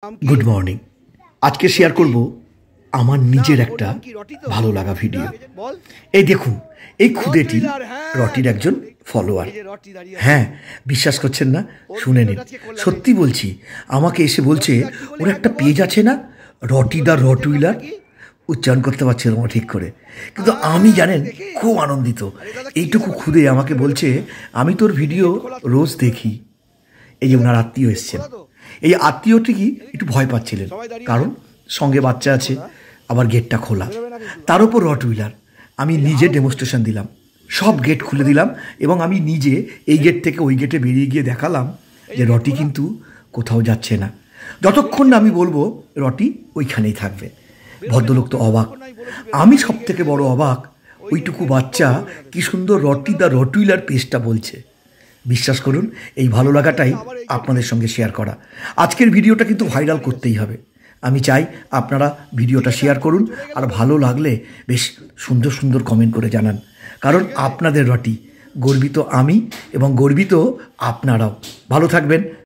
Good morning. आज के share करब आमार निजेर एक भालो लागा भिडियो। এই দেখুন এই খুদেটি রটির একজন ফলোয়ার। হ্যাঁ, বিশ্বাস করছেন না? শুনে নিন। সত্যি বলছি, আমাকে এসে বলছে ওর একটা পেজ আছে না, রটি দা রটউইলার। উচ্চারণ করতে পারছিলাম না ঠিক করে, কিন্তু আমি জানেন খুব আনন্দিত। এইটুকু খুদে আমাকে বলছে আমি তোর ভিডিও রোজ দেখি। এই যে ওনার আত্মীয় এসছেন, এই আত্মীয়টি কি একটু ভয় পাচ্ছিলেন, কারণ সঙ্গে বাচ্চা আছে, আবার গেটটা খোলা, তার উপর রটউইলার। আমি নিজে ডেমনস্ট্রেশন দিলাম, সব গেট খুলে দিলাম এবং আমি নিজে এই গেট থেকে ওই গেটে বেরিয়ে গিয়ে দেখালাম যে রটি কিন্তু কোথাও যাচ্ছে না, যতক্ষণ না আমি বলবো রটি ওইখানেই থাকবে। ভদ্রলোক তো অবাক, আমি সব থেকে বড় অবাক। ওইটুকু বাচ্চা কি সুন্দর রটি দা রটউইলার পেজটা বলছে। বিশ্বাস করুন, এই ভালো লাগাটাই আপনাদের সঙ্গে শেয়ার করা। আজকের ভিডিওটা কিন্তু ভাইরাল করতেই হবে। আমি চাই আপনারা ভিডিওটা শেয়ার করুন, আর ভালো লাগলে বেশ সুন্দর সুন্দর কমেন্ট করে জানান, কারণ আপনাদের রটি গর্বিত আমি এবং গর্বিত আপনারাও। ভালো থাকবেন।